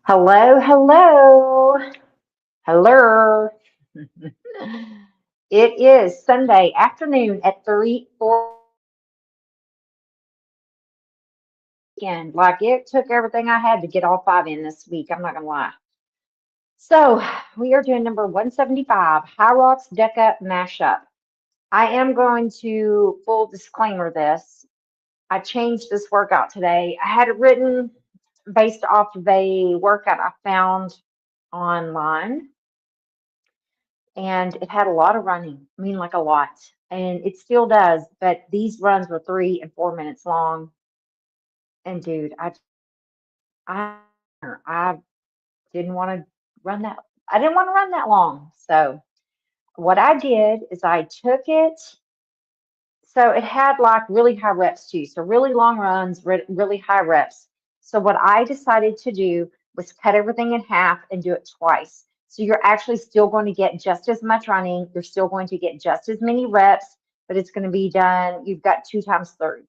Hello, hello, hello. It is Sunday afternoon at 3 4 weekend. Like it took everything I had to get all five in this week. I'm not gonna lie. So we are doing number 175, Hyrox Deka mashup. I am going to full disclaimer this. I changed this workout today. I had it written based off of a workout I found online, and it had a lot of running. I mean, like a lot, and it still does. But these runs were 3 and 4 minutes long, and dude, I, I didn't want to run that. I didn't want to run that long. So what I did is I took it. So it had like really high reps too. So really long runs, really high reps. So what I decided to do was cut everything in half and do it twice. So you're actually still going to get just as much running. You're still going to get just as many reps, but it's going to be done. You've got 2 times 30.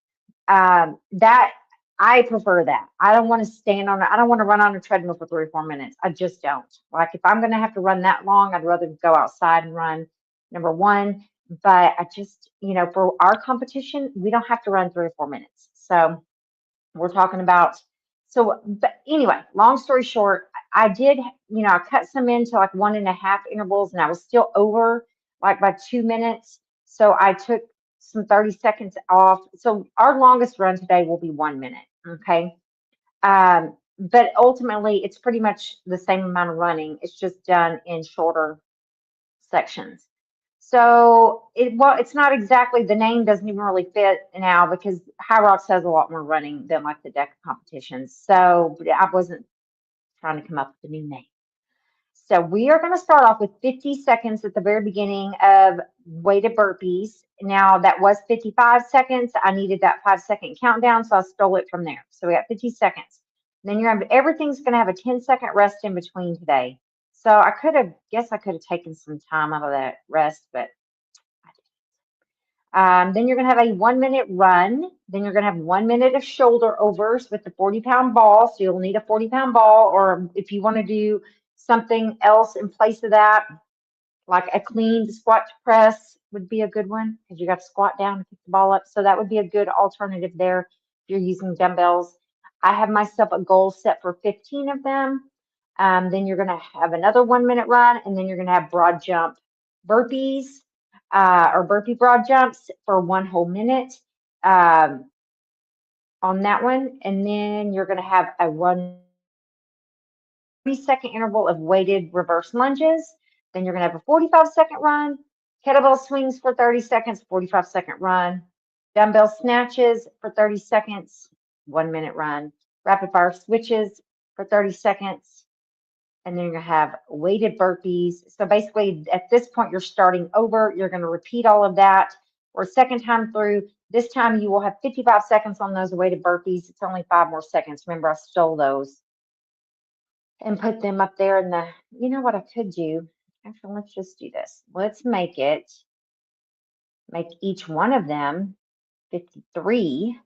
That I prefer that. I don't want to stand on it. I don't want to run on a treadmill for 3 or 4 minutes. I just don't. Like if I'm going to have to run that long, I'd rather go outside and run. Number one, but I just, for our competition, we don't have to run 3 or 4 minutes. So we're talking about, but anyway, long story short, I did, I cut some into like 1.5 intervals and I was still over like by 2 minutes. So I took some 30 seconds off. So our longest run today will be 1 minute. Okay. But ultimately, it's pretty much the same amount of running. It's just done in shorter sections. So it's not exactly, the name doesn't even really fit now because Hyrox has a lot more running than like the Deka competitions. So I wasn't trying to come up with a new name. So we are going to start off with 50 seconds at the very beginning of weighted burpees. Now that was 55 seconds. I needed that 5 second countdown, so I stole it from there. So we got 50 seconds. Then everything's going to have a 10-second rest in between today. So I could have taken some time out of that rest, but then you're going to have a 1 minute run. Then you're going to have 1 minute of shoulder overs with the 40-pound ball. So you'll need a 40-pound ball, or if you want to do something else in place of that, like a clean squat to press would be a good one because you got to squat down and pick the ball up. So that would be a good alternative there if you're using dumbbells. I have myself a goal set for 15 of them. Then you're going to have another 1 minute run, and then you're going to have broad jump burpees or burpee broad jumps for 1 whole minute um, on that one. And then you're going to have a 30-second interval of weighted reverse lunges. Then you're going to have a 45-second run, kettlebell swings for 30 seconds, 45-second run, dumbbell snatches for 30 seconds, 1 minute run, rapid fire switches for 30 seconds, and then you're going to have weighted burpees. So basically, at this point, you're starting over. You're going to repeat all of that for a second time through. This time, you will have 55 seconds on those weighted burpees. It's only 5 more seconds. Remember, I stole those and put them up there in the, you know what I could do? Actually, let's just do this. Let's make each one of them 53.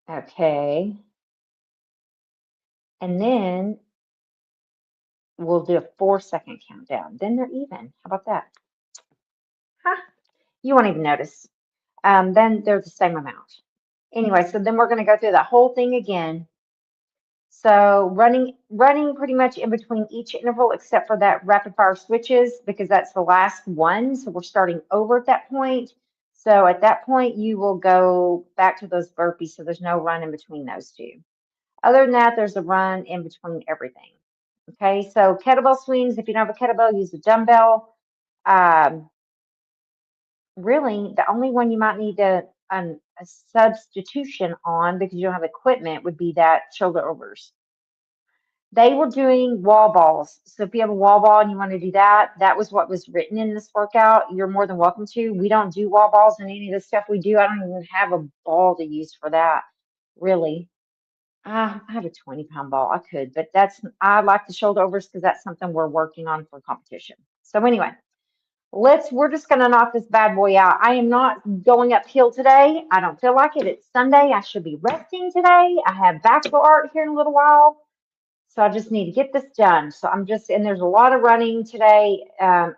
Okay. And then we'll do a 4 second countdown. Then they're even. How about that? Huh? You won't even notice. Then they're the same amount. Anyway, so then we're going to go through the whole thing again. So running pretty much in between each interval except for that rapid fire switches because that's the last one. So we're starting over at that point. So at that point, you will go back to those burpees. So there's no run in between those two. Other than that, there's a run in between everything. Okay, so kettlebell swings. If you don't have a kettlebell, use a dumbbell. Um, Really, the only one you might need a substitution on because you don't have equipment would be that shoulder overs. They were doing wall balls. So if you have a wall ball and you want to do that, that was what was written in this workout. You're more than welcome to. We don't do wall balls in any of the stuff we do. I don't even have a ball to use for that, really. I have a 20-pound ball. I could, but I like the shoulder overs because that's something we're working on for competition. So anyway, We're just gonna knock this bad boy out. I am not going uphill today. I don't feel like it. It's Sunday. I should be resting today. I have bachelor art here in a little while. So I just need to get this done. So and there's a lot of running today.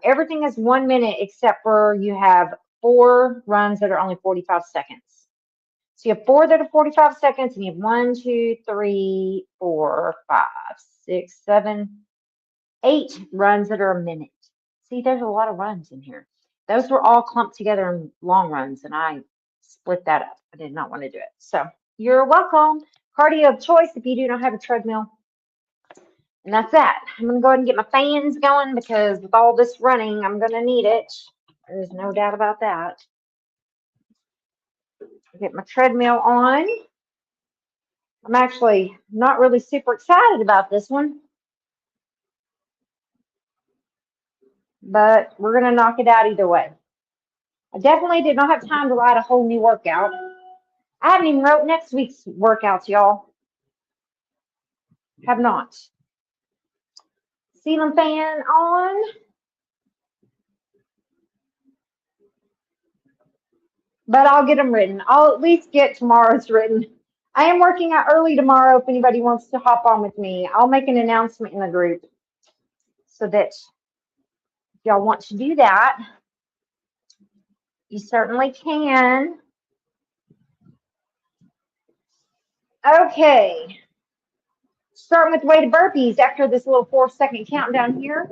Everything is 1 minute except for you have 4 runs that are only 45 seconds. So you have 4 that are 45 seconds, and you have 1, 2, 3, 4, 5, 6, 7, 8 runs that are a minute. See, there's a lot of runs in here. Those were all clumped together in long runs, and I split that up. I did not want to do it. So you're welcome. Cardio of choice if you do not have a treadmill. And that's that. I'm going to go ahead and get my fans going because with all this running, I'm going to need it. There's no doubt about that. Get my treadmill on. I'm actually not really super excited about this one, but we're going to knock it out either way. I definitely did not have time to write a whole new workout. I haven't even wrote next week's workouts, y'all. Have not. Ceiling fan on. But I'll get them written. I'll at least get tomorrow's written. I am working out early tomorrow if anybody wants to hop on with me. I'll make an announcement in the group so that if y'all want to do that, you certainly can. Okay. Starting with weighted burpees after this little 4-second countdown here.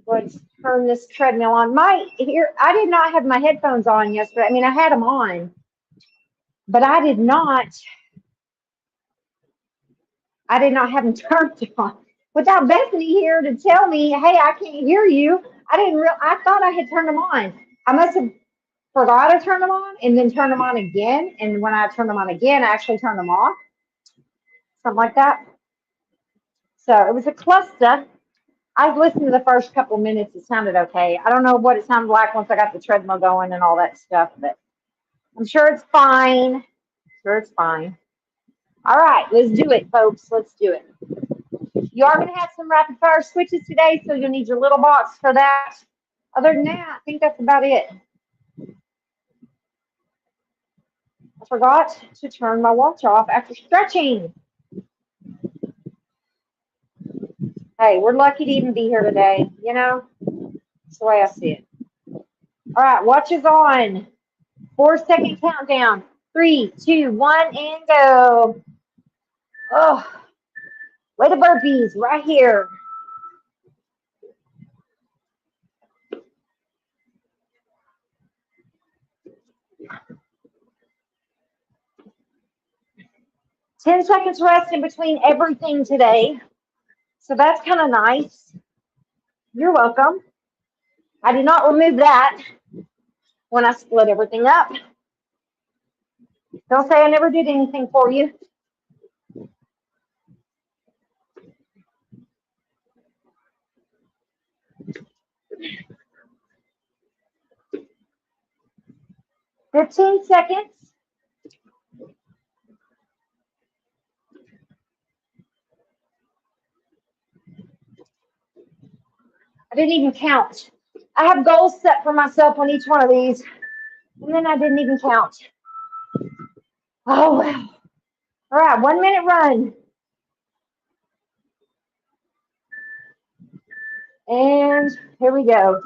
Let's turn this treadmill on. I did not have my headphones on yesterday. I mean, I had them on, but I did not have them turned on. Without Bethany here to tell me, hey, I can't hear you. I thought I had turned them on. I must have forgot to turn them on and then turn them on again. And when I turned them on again, I actually turned them off. Something like that. So it was a cluster. I listened to the first couple minutes. It sounded okay. I don't know what it sounded like once I got the treadmill going and all that stuff, but I'm sure it's fine. Sure it's fine. All right, let's do it, folks. Let's do it. You are going to have some rapid fire switches today, so you'll need your little box for that. Other than that, I think that's about it. I forgot to turn my watch off after stretching. Hey, we're lucky to even be here today, you know? That's the way I see it. All right, watch is on. 4-second countdown. 3, 2, 1, and go. Oh, way to burpees right here. Ten seconds rest in between everything today. So that's kind of nice. You're welcome. I did not remove that when I split everything up. Don't say I never did anything for you. "15 seconds. I didn't even count. I have goals set for myself on each one of these, and then I didn't even count. Oh, wow. All right, 1-minute run. And here we go.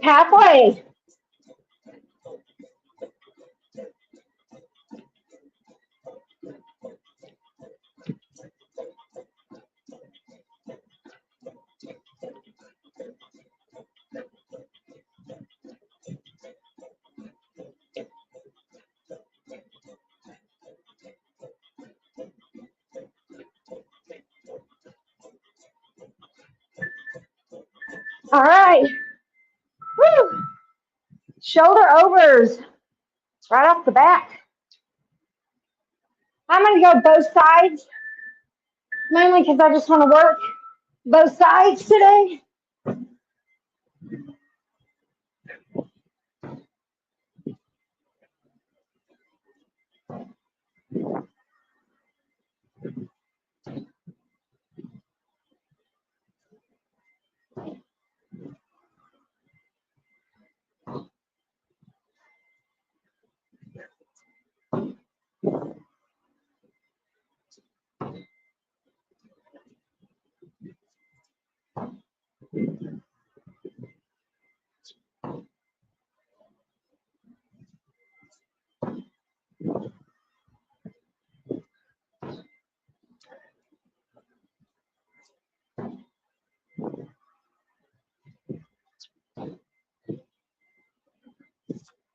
Halfway. All right. Woo. Shoulder overs right off the bat. I'm going to go both sides, mainly because I just want to work both sides today.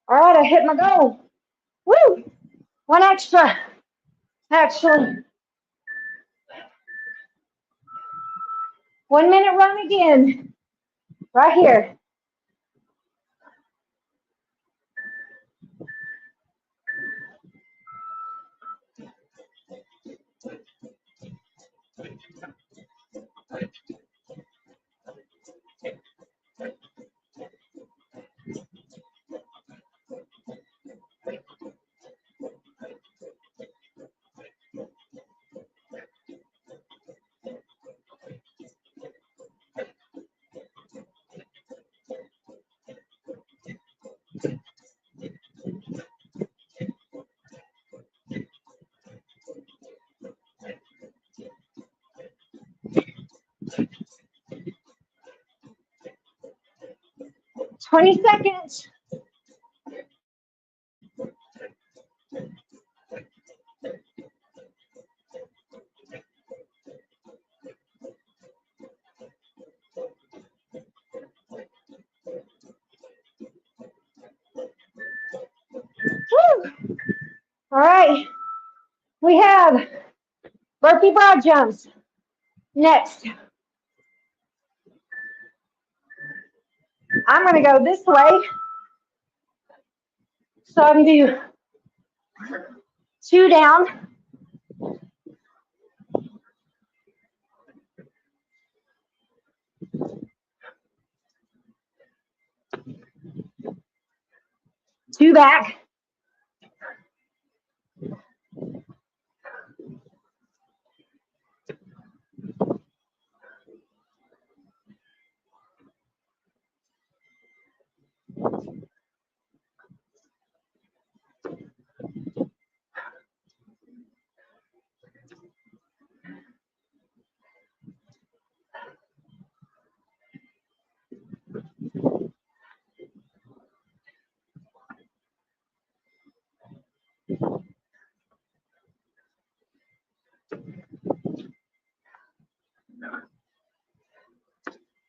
All right, I hit my goal. Woo! One extra, actually. 1 minute run again, right here. Twenty seconds. Woo! All right, we have burpee broad jumps next. I'm going to go this way, so I can do 2 down. Two back.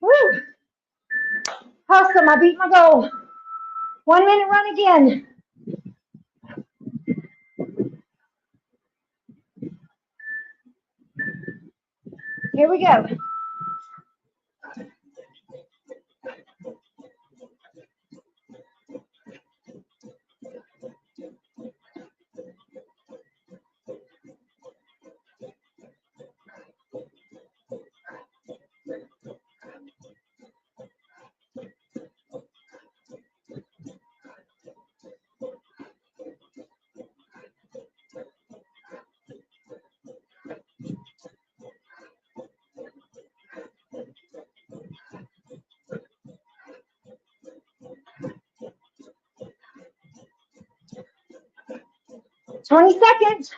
Woo! Awesome, I beat my goal. 1 minute run again. Here we go. Twenty seconds.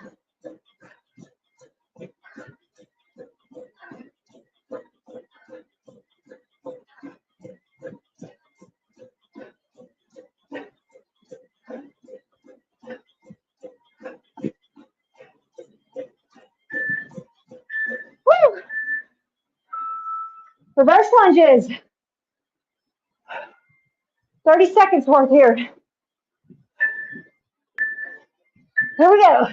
Woo! Reverse lunges. 30 seconds worth here. Here we go.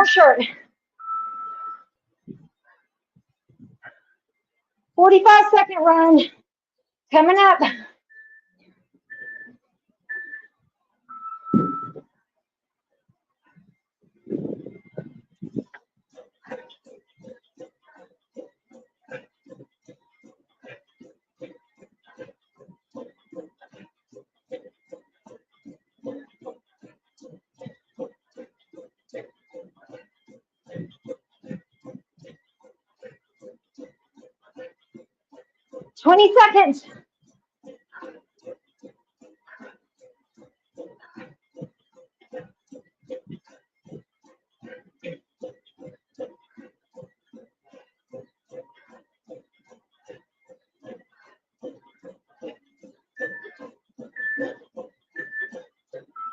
more shirt. 45-second run coming up. Twenty seconds.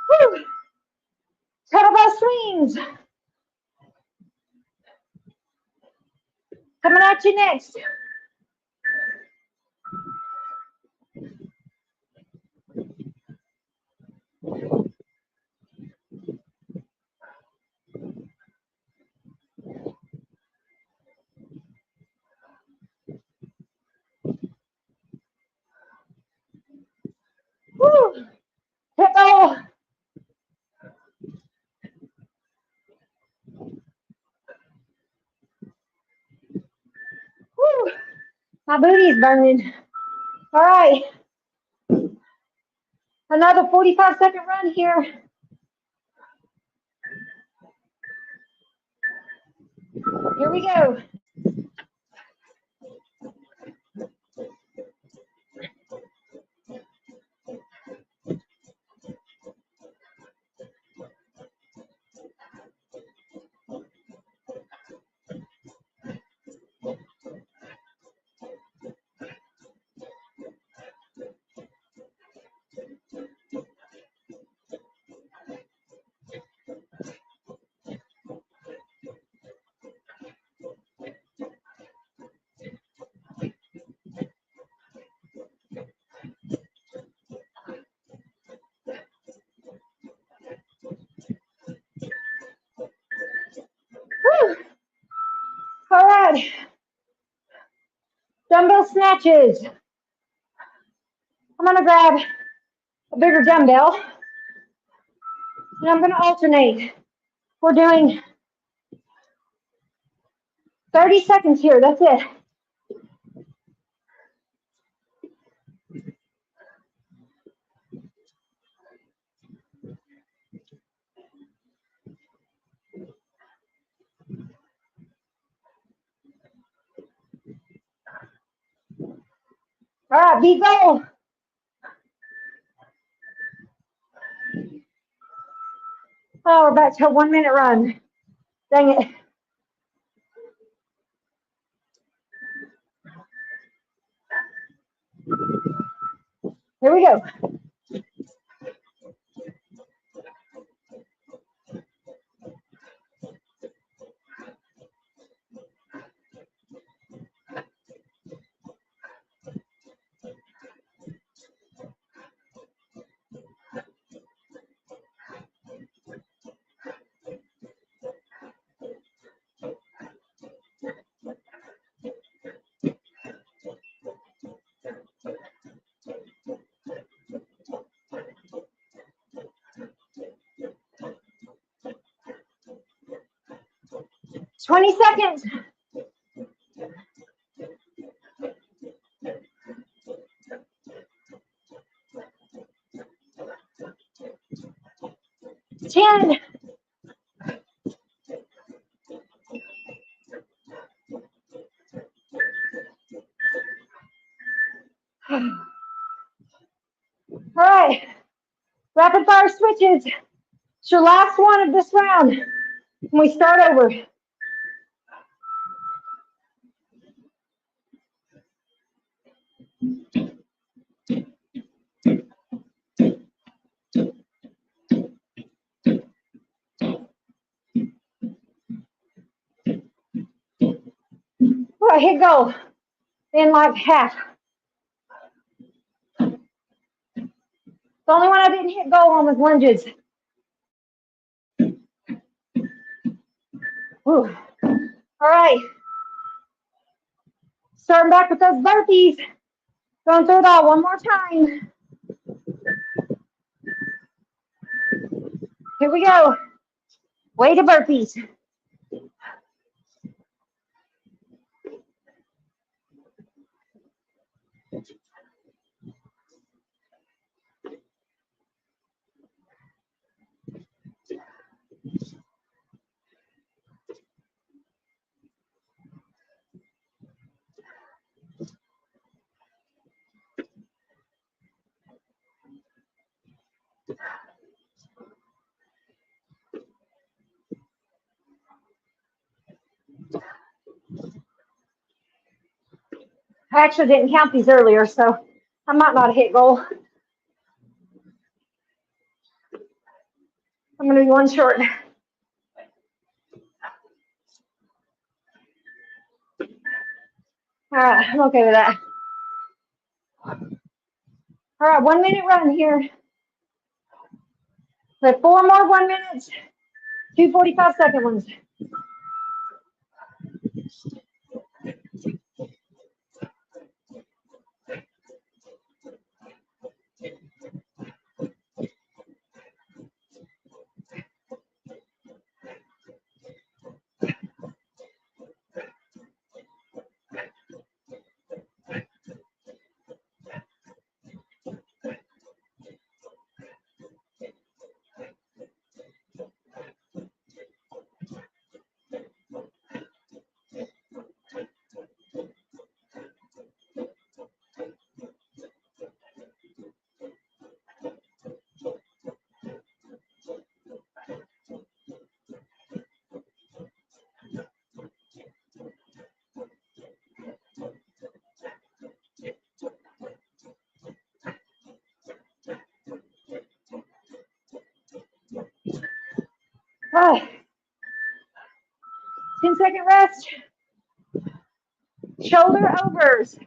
Woo. Kettlebell swings. Coming at you next. Woo. Hip roll. Woo. My booty's burning. All right. Another 45-second run here. Here we go. Woo. All right. Dumbbell snatches. I'm going to grab a bigger dumbbell, and I'm going to alternate. We're doing 30 seconds here. That's it. All right, beat goal. Oh, we're back to a 1 minute run. Dang it. Here we go. Twenty seconds. Ten. All right. Rapid fire switches. It's your last one of this round. And we start over. All right, hit go. In like half. The only one I didn't hit go on was lunges. Whew. All right. Starting back with those burpees. Going through it all one more time. Here we go. Weighted burpees. I actually didn't count these earlier, so I might not hit goal. I'm going to be one short. All right, I'm okay with that. All right, 1 minute run here. So 4 more 1 minutes, 2 45-second ones. All right. 10-second rest. Shoulder overs.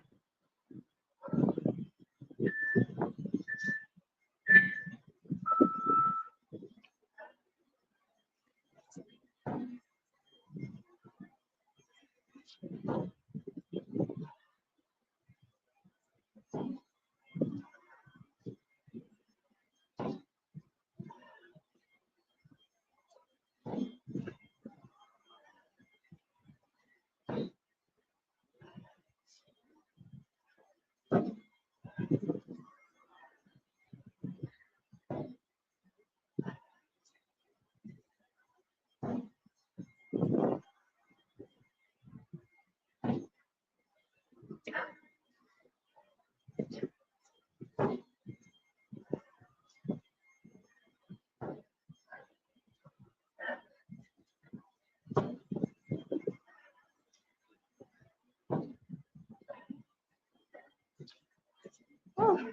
Whew.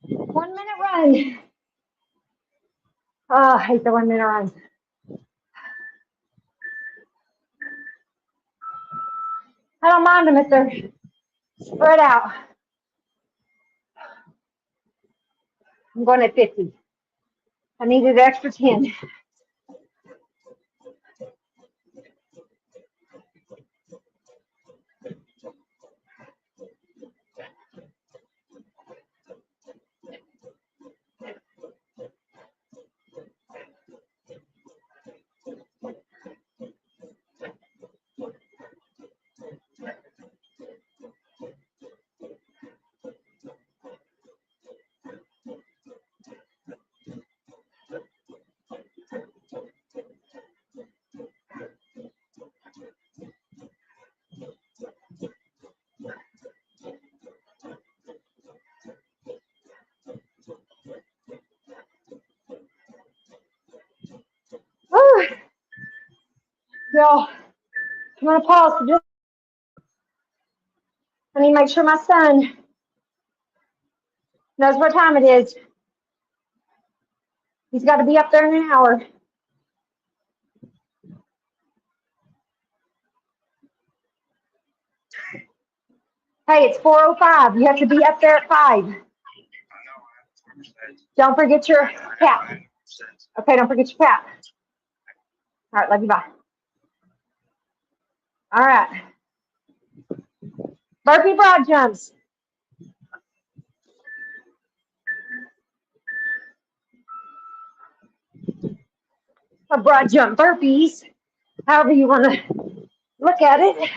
1 minute run. Oh, I hate the 1 minute runs. I don't mind them if they're spread out. I'm going at 50. I needed an extra 10. Whew. So I'm going to pause for just. I need to make sure my son knows what time it is. He's got to be up there in an hour. Hey, it's 4:05. You have to be up there at 5. Don't forget your cap. Okay, don't forget your cap. All right, love you, bye. All right. Burpee broad jumps. Or broad jump burpees. However you want to look at it.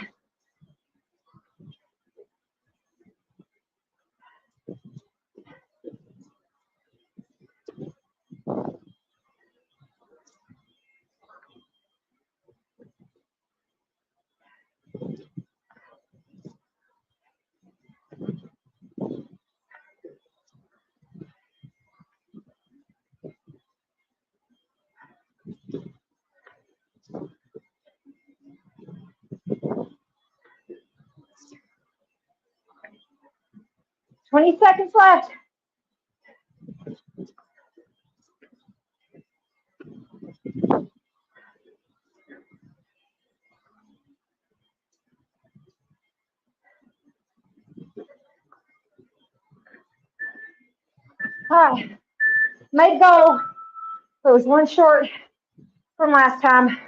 Twenty seconds left. All right. Made goal. It was one short from last time.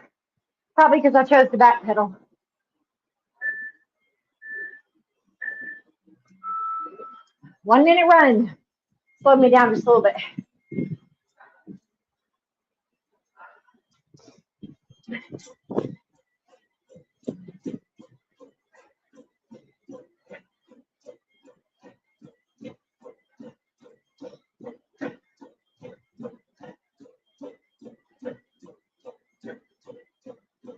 Probably because I chose the back pedal. One minute run. Slowed me down just a little bit.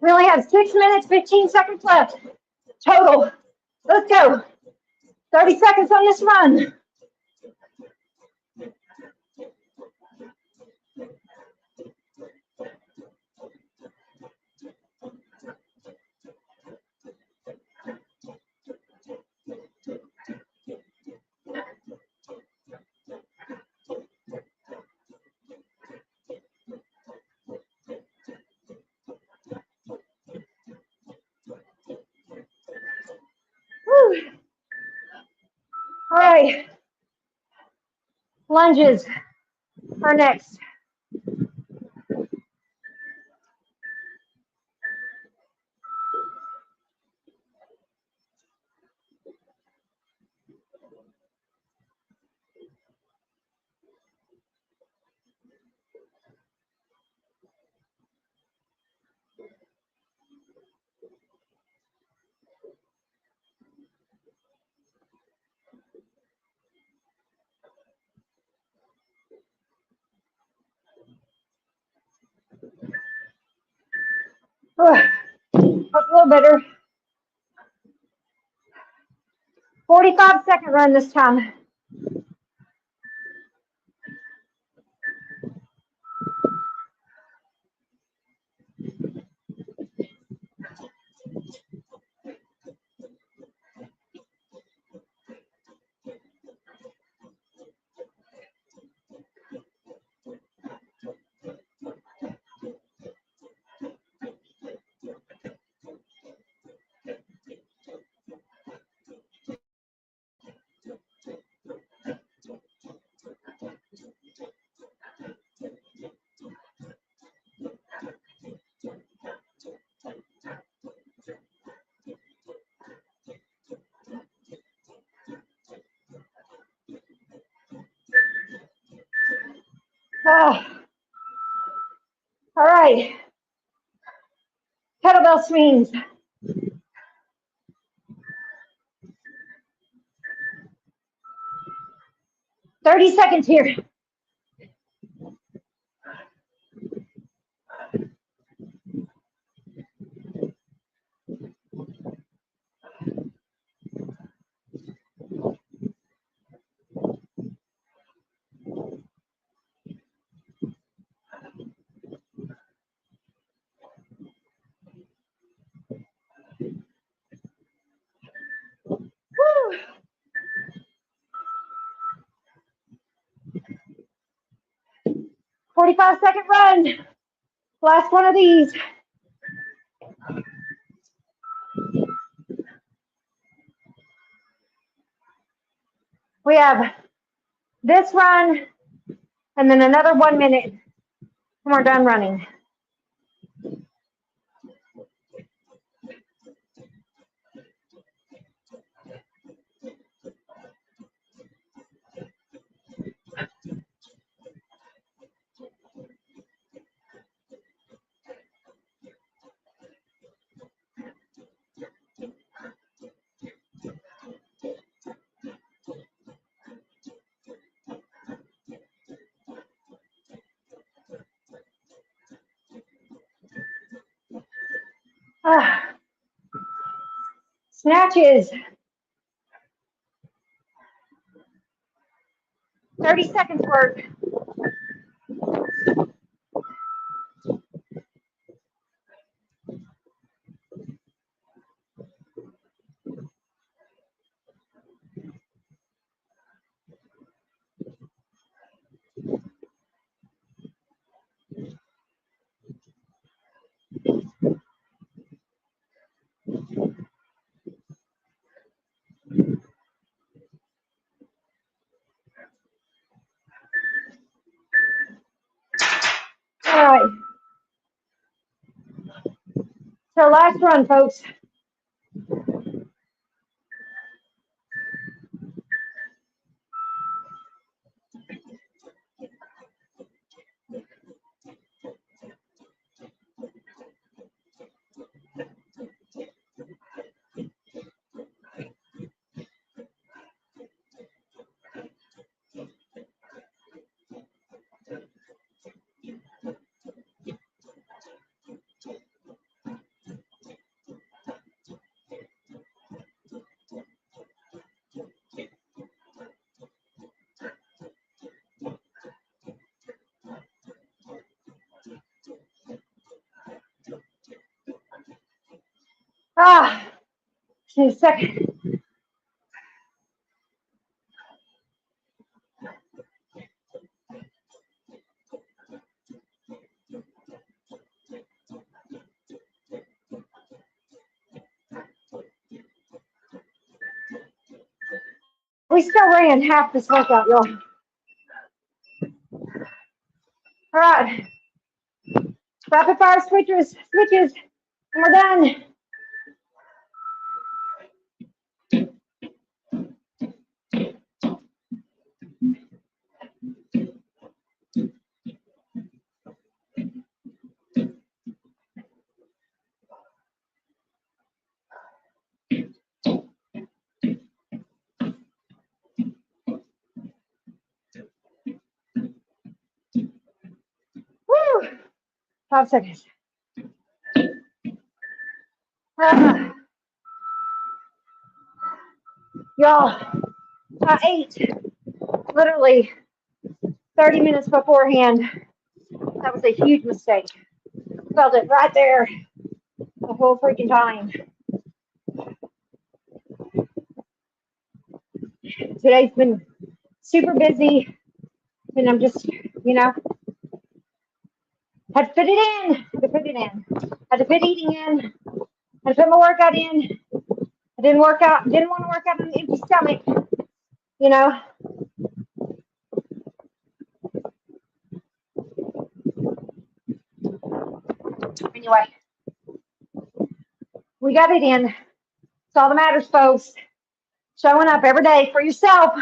We only have 6 minutes, 15 seconds left. Total. Let's go. 30 seconds on this run. Woo. All right. Lunges are next. That's a little better. 45-second run this time. Oh. All right. Kettlebell swings. 30 seconds here. Woo. 45-second run. Last one of these. We have this run and then another 1 minute We're done running. Snatches. 30 seconds work. All right. So last run, folks. Just need a second. We still ran half this workout, y'all. All right. Rapid fire switches, and we're done. Woo! 5 seconds. Y'all, I ate literally 30 minutes beforehand. That was a huge mistake. Felt it right there the whole freaking time. Today's been super busy, and I'm just, had to fit it in. Had to fit eating in. Had to put my workout in. I didn't want to work out on an empty stomach, Anyway, we got it in. It's all that matters, folks. Showing up every day for yourself.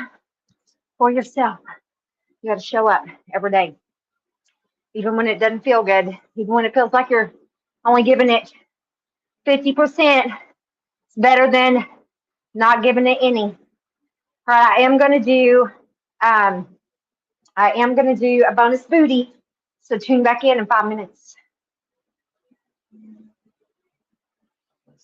You got to show up every day. Even when it doesn't feel good. Even when it feels like you're only giving it 50%. It's better than not giving it any. All right, I am going to do a bonus booty. So tune back in 5 minutes.